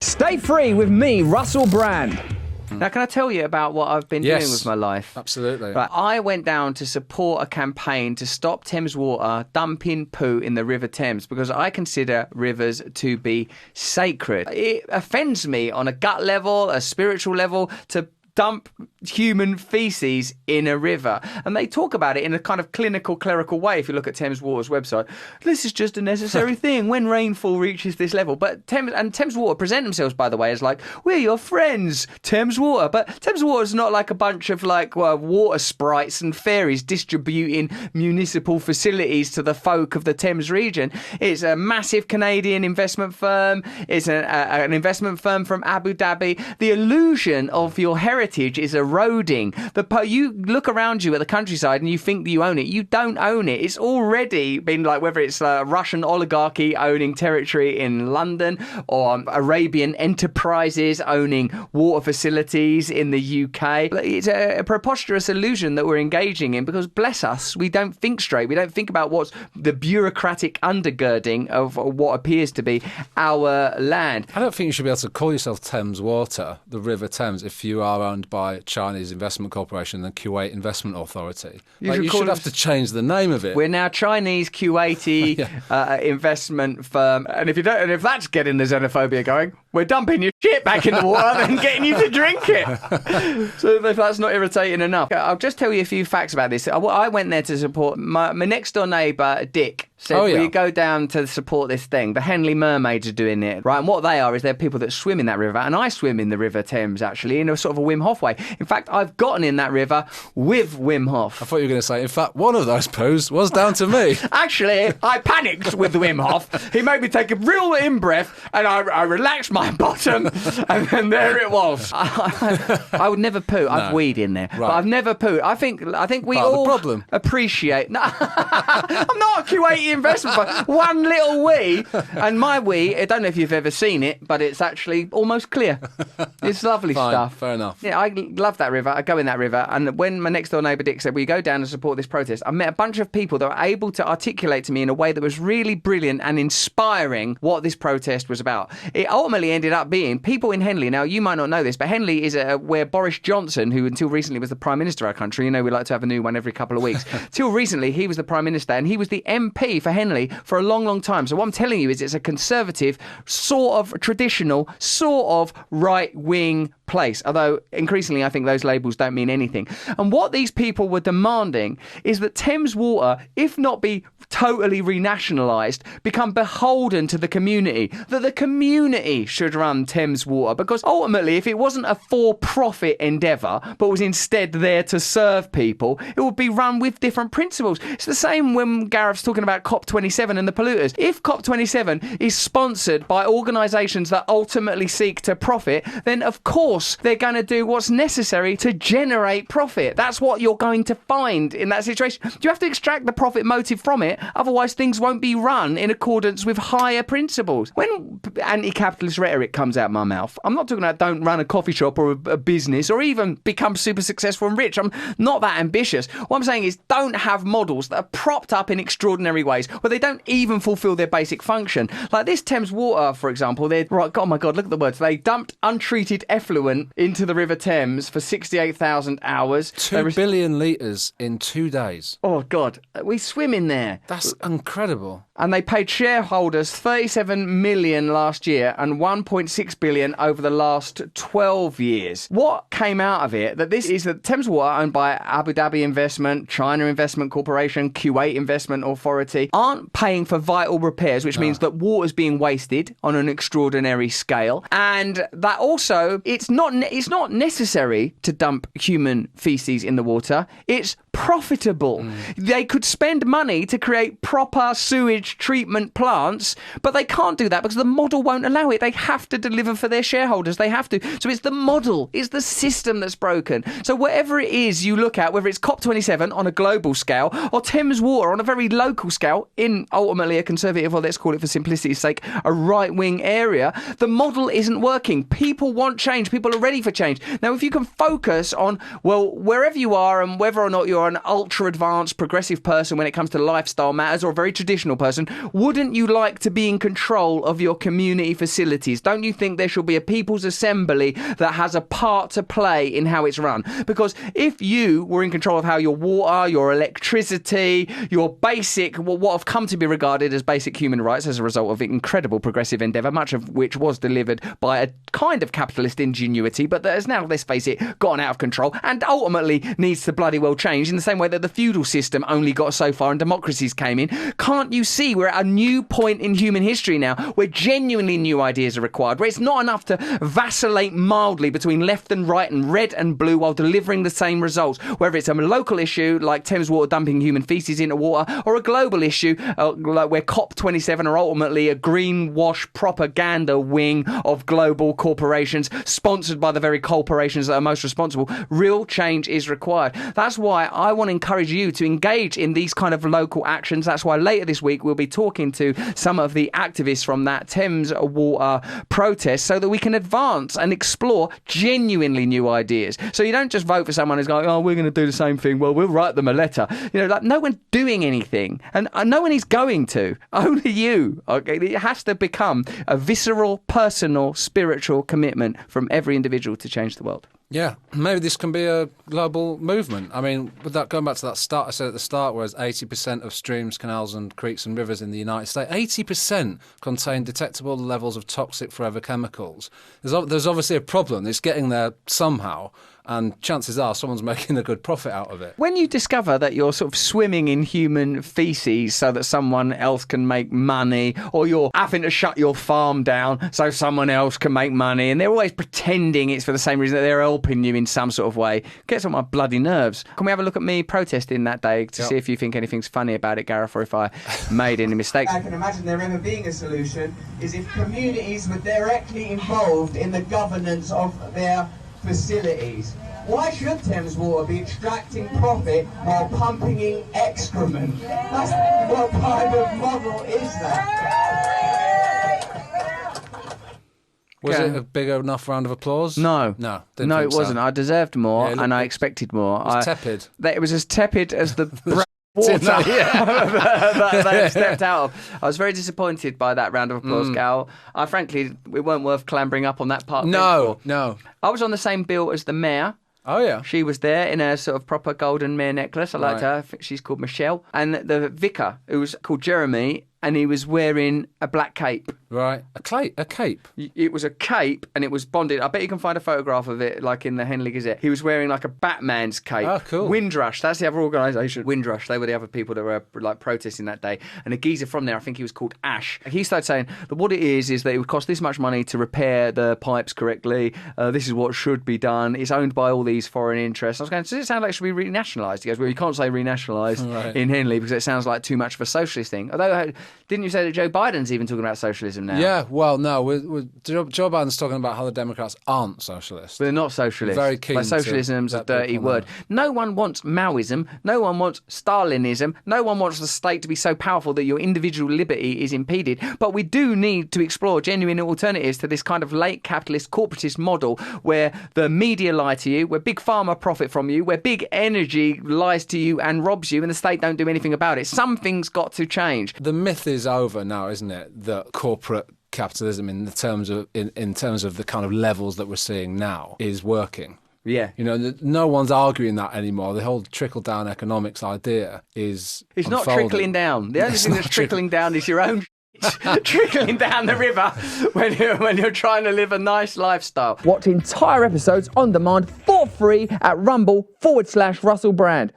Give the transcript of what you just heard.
Stay free with me, Russell Brand. Now, can I tell you about what I've been doing with my life? Absolutely. Right, I went down to support a campaign to stop Thames Water dumping poo in the River Thames because I consider rivers to be sacred. It offends me on a gut level, a spiritual level, to dump human feces in a river. And they talk about it in a kind of clinical, clerical way. If you look at Thames Water's website, this is just a necessary thing when rainfall reaches this level. But Thames Water present themselves, by the way, as like, we're your friends, Thames Water. But Thames Water is not like a bunch of water sprites and fairies distributing municipal facilities to the folk of the Thames region. It's a massive Canadian investment firm. It's an investment firm from Abu Dhabi. The illusion of your heritage is eroding. You look around you at the countryside and you think that you own it. You don't own it. It's already been like, whether it's a Russian oligarchy owning territory in London or Arabian enterprises owning water facilities in the UK. It's a preposterous illusion that we're engaging in because, bless us, we don't think straight. We don't think about what's the bureaucratic undergirding of what appears to be our land. I don't think you should be able to call yourself Thames Water, the River Thames, if you are owned by Chinese Investment Corporation and the Kuwait Investment Authority. You should have to change the name of it. We're now Chinese Kuwaiti investment firm, and if that's getting the xenophobia going, we're dumping your shit back in the water and getting you to drink it. So if that's not irritating enough, I'll just tell you a few facts about this. I went there to support my next door neighbour, Dick. Said, will you go down to support this thing? The Henley Mermaids are doing it, right? And what they are is they're people that swim in that river, and I swim in the River Thames, actually, in a sort of a Wim Hof way. In fact, I've gotten in that river with Wim Hof. I thought you were going to say, in fact, one of those poos was down to me. Actually, I panicked with Wim Hof. He made me take a real in-breath, and I relaxed my bottom, and then there it was. I would never poo. I've weed in there, but I've never pooed. I think we all appreciate... No, I'm not a Kuwaiti investment fund. One little wee, and my wee, I don't know if you've ever seen it, but it's actually almost clear. It's lovely stuff. Fair enough. Yeah, I love that river. I go in that river, and when my next door neighbour Dick said, "Will you go down and support this protest?" I met a bunch of people that were able to articulate to me in a way that was really brilliant and inspiring what this protest was about. It ultimately ended up being people in Henley. Now, you might not know this, but Henley is where Boris Johnson, who until recently was the Prime Minister of our country, we like to have a new one every couple of weeks. Till recently, he was the Prime Minister, and he was the MP for Henley for a long, long time. So what I'm telling you is it's a conservative, sort of traditional, sort of right-wing place, although increasingly I think those labels don't mean anything. And what these people were demanding is that Thames Water, if not be totally renationalised, become beholden to the community, that the community should run Thames Water, because ultimately if it wasn't a for-profit endeavour but was instead there to serve people, it would be run with different principles. It's the same when Gareth's talking about COP27 and the polluters. If COP27 is sponsored by organisations that ultimately seek to profit, then of course they're going to do what's necessary to generate profit. That's what you're going to find in that situation. You have to extract the profit motive from it, otherwise things won't be run in accordance with higher principles. When anti-capitalist rhetoric comes out my mouth, I'm not talking about don't run a coffee shop or a business or even become super successful and rich. I'm not that ambitious. What I'm saying is don't have models that are propped up in extraordinary ways where they don't even fulfil their basic function. Like this Thames Water, for example, oh my God, look at the words. They dumped untreated effluent into the River Thames for 68,000 hours. 2 billion litres in 2 days. Oh God, we swim in there. That's incredible. And they paid shareholders 37 million last year and 1.6 billion over the last 12 years. What came out of it, that this is the Thames Water, owned by Abu Dhabi Investment, China Investment Corporation, Kuwait Investment Authority, aren't paying for vital repairs, which means that water's being wasted on an extraordinary scale. And that also, it's not necessary to dump human feces in the water. It's profitable. They could spend money to create proper sewage treatment plants, but they can't do that because the model won't allow it. They have to deliver for their shareholders. They have to. So it's the model, it's the system that's broken. So whatever it is you look at, whether it's COP27 on a global scale or Thames Water on a very local scale in ultimately a conservative, or let's call it for simplicity's sake, a right-wing area, the model isn't working. People want change. People are ready for change. Now, if you can focus on, well, wherever you are and whether or not you're an ultra-advanced progressive person when it comes to lifestyle matters, or a very traditional person, wouldn't you like to be in control of your community facilities? Don't you think there should be a people's assembly that has a part to play in how it's run? Because if you were in control of how your water, your electricity, your basic, what have come to be regarded as basic human rights as a result of incredible progressive endeavour, much of which was delivered by a kind of capitalist ingenuity, but that has now, let's face it, gotten out of control and ultimately needs to bloody well change in the same way that the feudal system only got so far and democracies came in. Can't you see we're at a new point in human history now where genuinely new ideas are required, where it's not enough to vacillate mildly between left and right and red and blue while delivering the same results, whether it's a local issue like Thames Water dumping human faeces into water, or a global issue like where COP27 are ultimately a greenwash propaganda wing of global corporations sponsored by the very corporations that are most responsible. Real change is required. That's why I want to encourage you to engage in these kind of local actions. That's why later this week we'll be talking to some of the activists from that Thames Water protest so that we can advance and explore genuinely new ideas. So you don't just vote for someone who's going, oh, we're going to do the same thing. Well, we'll write them a letter. You know, like no one's doing anything, and no one is going to. Only you. Okay, it has to become a visceral, personal, spiritual commitment from every individual to change the world. Yeah, maybe this can be a global movement. I mean, with that, going back to that start I said at the start, whereas 80% of streams, canals and creeks and rivers in the United States, 80% contain detectable levels of toxic forever chemicals. There's obviously a problem. It's getting there somehow, and chances are someone's making a good profit out of it. When you discover that you're sort of swimming in human feces so that someone else can make money, or you're having to shut your farm down so someone else can make money, and they're always pretending it's for the same reason that they're helping you in some sort of way, gets on my bloody nerves. Can we have a look at me protesting that day to see if you think anything's funny about it, Gareth, or if I made any mistakes? I can imagine there ever being a solution is if communities were directly involved in the governance of their facilities. Why should Thames Water be extracting profit while pumping in excrement? What kind of model is that? Was it a big enough round of applause? No. No, it wasn't. So. I deserved more, and I expected more. It was tepid. It was as tepid as the water that they stepped out of. I was very disappointed by that round of applause, Gal. Frankly, it weren't worth clambering up on that part. No. I was on the same bill as the mayor. Oh, yeah. She was there in a sort of proper golden mayor necklace. I liked her. I think she's called Michelle. And the vicar, who was called Jeremy, and he was wearing a black cape. Right. A cape? It was a cape, and it was bonded. I bet you can find a photograph of it, like in the Henley Gazette. He was wearing like a Batman's cape. Oh, cool. Windrush, that's the other organisation. Windrush, they were the other people that were like protesting that day. And a geezer from there, I think he was called Ash. He started saying that what it is that it would cost this much money to repair the pipes correctly. This is what should be done. It's owned by all these foreign interests. I was going, does it sound like it should be renationalised? He goes, well, you can't say renationalised in Henley because it sounds like too much of a socialist thing. Although, didn't you say that Joe Biden's even talking about socialism now? Yeah, well, no. Joe Biden's talking about how the Democrats aren't socialists. They're not socialists. Very keen. Like socialism's a dirty word. No one wants Maoism. No one wants Stalinism. No one wants the state to be so powerful that your individual liberty is impeded. But we do need to explore genuine alternatives to this kind of late capitalist corporatist model where the media lie to you, where big pharma profit from you, where big energy lies to you and robs you, and the state don't do anything about it. Something's got to change. The myth is over now, isn't it? That corporate capitalism, in terms of the kind of levels that we're seeing now, is working. Yeah. You know, no one's arguing that anymore. The whole trickle-down economics idea is It's unfolding. not trickling down. The only thing that's trickling down is your own trickling down the river when you're trying to live a nice lifestyle. Watch entire episodes on demand for free at rumble.com/Russell Brand.